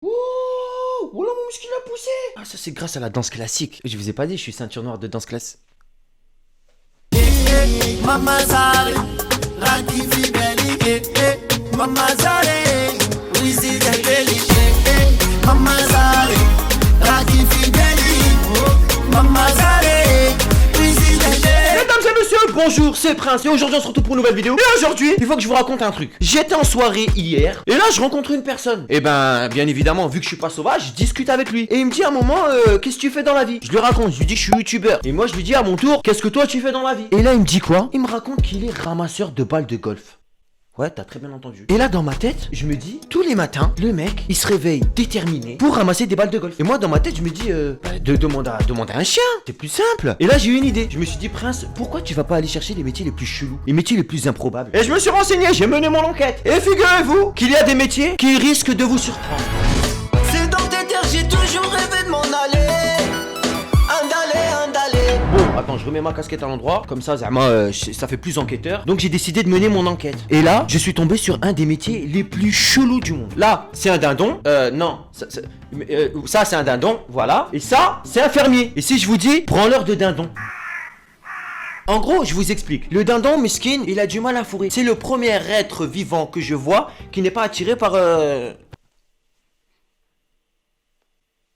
Ouh, oh là, mon muscle il a poussé. Ah, ça c'est grâce à la danse classique. Je vous ai pas dit, je suis ceinture noire de danse classique. Mama Zare, Raki Fibeli, Mama Zare, Wizi Debeli, Mama Zare, Raki Fibeli, Mama Zare, Wizi Debeli. Mesdames et messieurs, bonjour, c'est Prince et aujourd'hui on se retrouve pour une nouvelle vidéo. Et aujourd'hui, il faut que je vous raconte un truc. J'étais en soirée hier et là je rencontre une personne. Et ben, bien évidemment, vu que je suis pas sauvage, je discute avec lui. Et il me dit à un moment, qu'est-ce que tu fais dans la vie? Je lui raconte, je lui dis que je suis youtubeur. Et moi je lui dis à mon tour, qu'est-ce que toi tu fais dans la vie? Et là il me dit quoi? Il me raconte qu'il est ramasseur de balles de golf. Ouais, t'as très bien entendu. Et là, dans ma tête, je me dis, tous les matins, le mec, il se réveille déterminé pour ramasser des balles de golf. Et moi, dans ma tête, je me dis, demande à un chien, c'est plus simple. Et là, j'ai eu une idée. Je me suis dit, Prince, pourquoi tu vas pas aller chercher les métiers les plus chelous, les métiers les plus improbables? Et je me suis renseigné, j'ai mené mon enquête. Et figurez-vous qu'il y a des métiers qui risquent de vous surprendre. C'est dans tes terres, j'ai toujours rêvé de m'en aller. Bon, attends, je remets ma casquette à l'endroit. Comme ça, ça fait plus enquêteur. Donc j'ai décidé de mener mon enquête. Et là, je suis tombé sur un des métiers les plus chelous du monde. Là, c'est un dindon. Non. Ça, c'est un dindon. Voilà. Et ça, c'est un fermier. Et si je vous dis, branleur de dindon. En gros, je vous explique. Le dindon, mesquine, il a du mal à fourrer. C'est le premier être vivant que je vois qui n'est pas attiré par...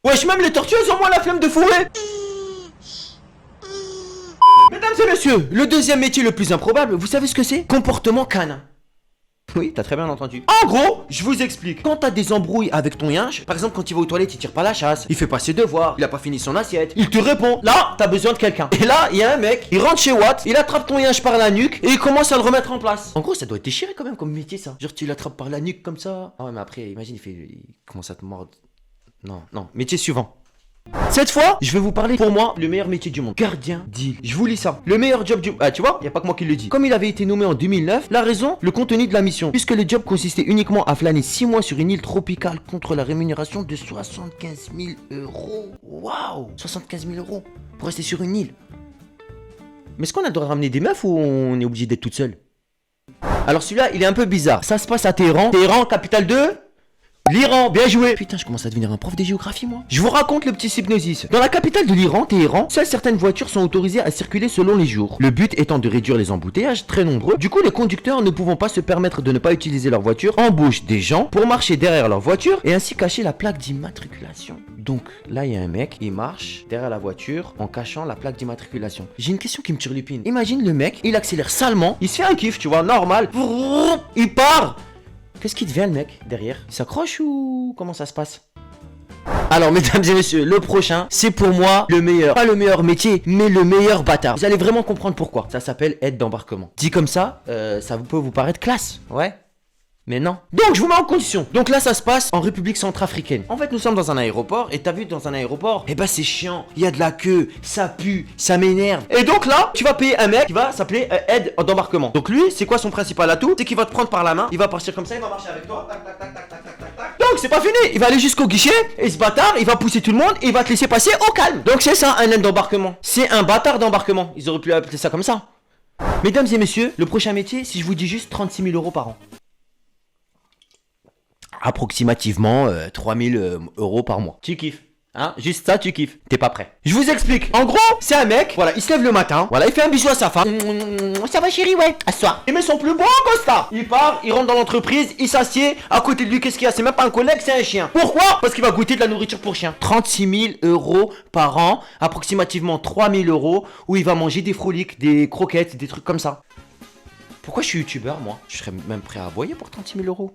Wesh, même les tortues, elles ont moins la flemme de fourrer. Mesdames et messieurs, le deuxième métier le plus improbable, vous savez ce que c'est? Comportement canin. Oui, t'as très bien entendu. En gros, je vous explique. Quand t'as des embrouilles avec ton yinche, par exemple quand il va aux toilettes, il tire pas la chasse, il fait pas ses devoirs, il a pas fini son assiette, il te répond. Là, t'as besoin de quelqu'un. Et là, il y a un mec, il rentre chez Watt, il attrape ton yinche par la nuque et il commence à le remettre en place. En gros, ça doit être déchiré quand même comme métier ça. Genre tu l'attrapes par la nuque comme ça. Ah ouais, mais après, imagine, il commence à te mordre. Non, métier suivant. Cette fois, je vais vous parler pour moi le meilleur métier du monde. Gardien d'île. Je vous lis ça. Le meilleur job du... Ah, tu vois, y a pas que moi qui le dis. Comme il avait été nommé en 2009, la raison, le contenu de la mission. Puisque le job consistait uniquement à flâner 6 mois sur une île tropicale contre la rémunération de 75 000 euros. Waouh, 75 000 euros pour rester sur une île. Mais est-ce qu'on a le droit de ramener des meufs ou on est obligé d'être toute seule? Alors celui-là, il est un peu bizarre. Ça se passe à Téhéran. Téhéran, capitale de... l'Iran, bien joué. Putain, je commence à devenir un prof de géographie moi. Je vous raconte le petit hypnosis. Dans la capitale de l'Iran, Téhéran, seules certaines voitures sont autorisées à circuler selon les jours. Le but étant de réduire les embouteillages très nombreux. Du coup, les conducteurs ne pouvant pas se permettre de ne pas utiliser leur voiture embauchent des gens pour marcher derrière leur voiture et ainsi cacher la plaque d'immatriculation. Donc là, il y a un mec, il marche derrière la voiture en cachant la plaque d'immatriculation. J'ai une question qui me turlupine. Imagine le mec, il accélère salement, il se fait un kiff, tu vois, normal. Il part. Qu'est-ce qui devient le mec derrière? Il s'accroche ou comment ça se passe? Alors mesdames et messieurs, le prochain, c'est pour moi le meilleur. Pas le meilleur métier, mais le meilleur bâtard. Vous allez vraiment comprendre pourquoi. Ça s'appelle aide d'embarquement. Dit comme ça, ça peut vous paraître classe. Ouais. Mais non. Donc je vous mets en condition. Donc là ça se passe en République centrafricaine. En fait nous sommes dans un aéroport. Et t'as vu dans un aéroport, eh ben c'est chiant. Il y a de la queue, ça pue, ça m'énerve. Et donc là tu vas payer un mec qui va s'appeler aide d'embarquement. Donc lui c'est quoi son principal atout? C'est qu'il va te prendre par la main. Il va partir comme ça, il va marcher avec toi. Tac tac tac tac tac tac tac tac. Donc c'est pas fini. Il va aller jusqu'au guichet. Et ce bâtard il va pousser tout le monde. Et il va te laisser passer au calme. Donc c'est ça un aide d'embarquement. C'est un bâtard d'embarquement. Ils auraient pu appeler ça comme ça. Mesdames et messieurs, le prochain métier, si je vous dis juste 36 000 euros par an. Approximativement 3000 euros par mois. Tu kiffes? Hein? Juste ça, tu kiffes. T'es pas prêt. Je vous explique. En gros, c'est un mec, voilà, il se lève le matin, voilà, il fait un bisou à sa femme. Ça va chérie, ouais, assois. Il met son plus beau costard. Il part, il rentre dans l'entreprise, il s'assied. À côté de lui, qu'est-ce qu'il y a? C'est même pas un collègue, c'est un chien. Pourquoi? Parce qu'il va goûter de la nourriture pour chien. 36 000 euros par an, approximativement 3000 euros, où il va manger des froliques, des croquettes, des trucs comme ça. Pourquoi je suis youtubeur, moi? Je serais même prêt à aboyer pour 36 000 euros.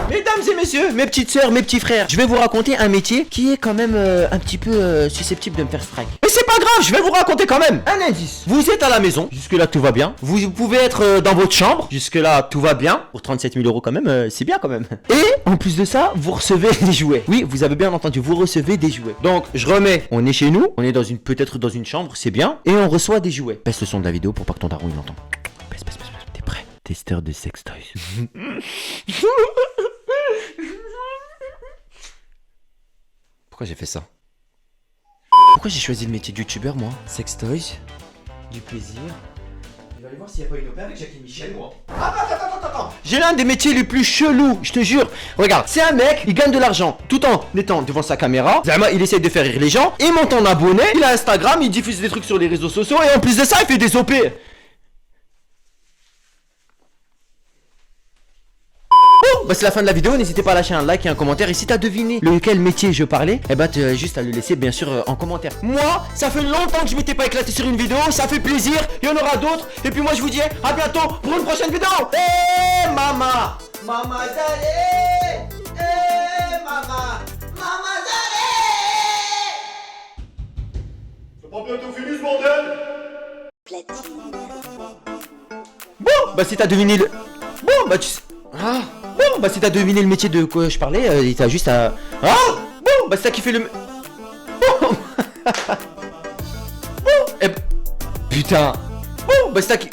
Mesdames et messieurs, mes petites sœurs, mes petits frères, je vais vous raconter un métier qui est quand même un petit peu susceptible de me faire strike. Mais c'est pas grave, je vais vous raconter quand même. Un indice. Vous êtes à la maison, jusque là tout va bien. Vous pouvez être dans votre chambre, jusque là tout va bien. Pour 37 000 euros quand même, c'est bien quand même. Et en plus de ça, vous recevez des jouets. Oui, vous avez bien entendu, vous recevez des jouets. Donc je remets, on est chez nous, on est peut-être dans une chambre, c'est bien. Et on reçoit des jouets. Baisse le son de la vidéo pour pas que ton daron il l'entende. Baisse. T'es prêt? Testeur de sex toys. Pourquoi j'ai fait ça? Pourquoi j'ai choisi le métier de youtubeur moi? Sex toys, du plaisir. Je vais aller voir s'il n'y a pas une opère avec Jacques et Michel moi. Attends. attends. J'ai l'un des métiers les plus chelous, je te jure. Regarde, c'est un mec, il gagne de l'argent tout en étant devant sa caméra. Zama, il essaye de faire rire les gens. Il monte en abonné, il a Instagram, il diffuse des trucs sur les réseaux sociaux et en plus de ça, il fait des OP. Bon, bah c'est la fin de la vidéo, n'hésitez pas à lâcher un like et un commentaire. Et si t'as deviné lequel métier je parlais, eh bah t'as juste à le laisser bien sûr en commentaire. Moi, ça fait longtemps que je m'étais pas éclaté sur une vidéo, ça fait plaisir, il y en aura d'autres. Et puis moi je vous dis à bientôt pour une prochaine vidéo. Eh mama, mama Zalé, mama, mama Zalé. C'est pas bientôt fini ce bordel? Bon, bah si t'as deviné le... Bon, bah tu sais... Ah, bon, bah si t'as deviné le métier de quoi je parlais, t'as juste à... Ah, bon, bah c'est ça qui fait le... Bon, bon, eh... Putain. Bon, bah c'est ça qui...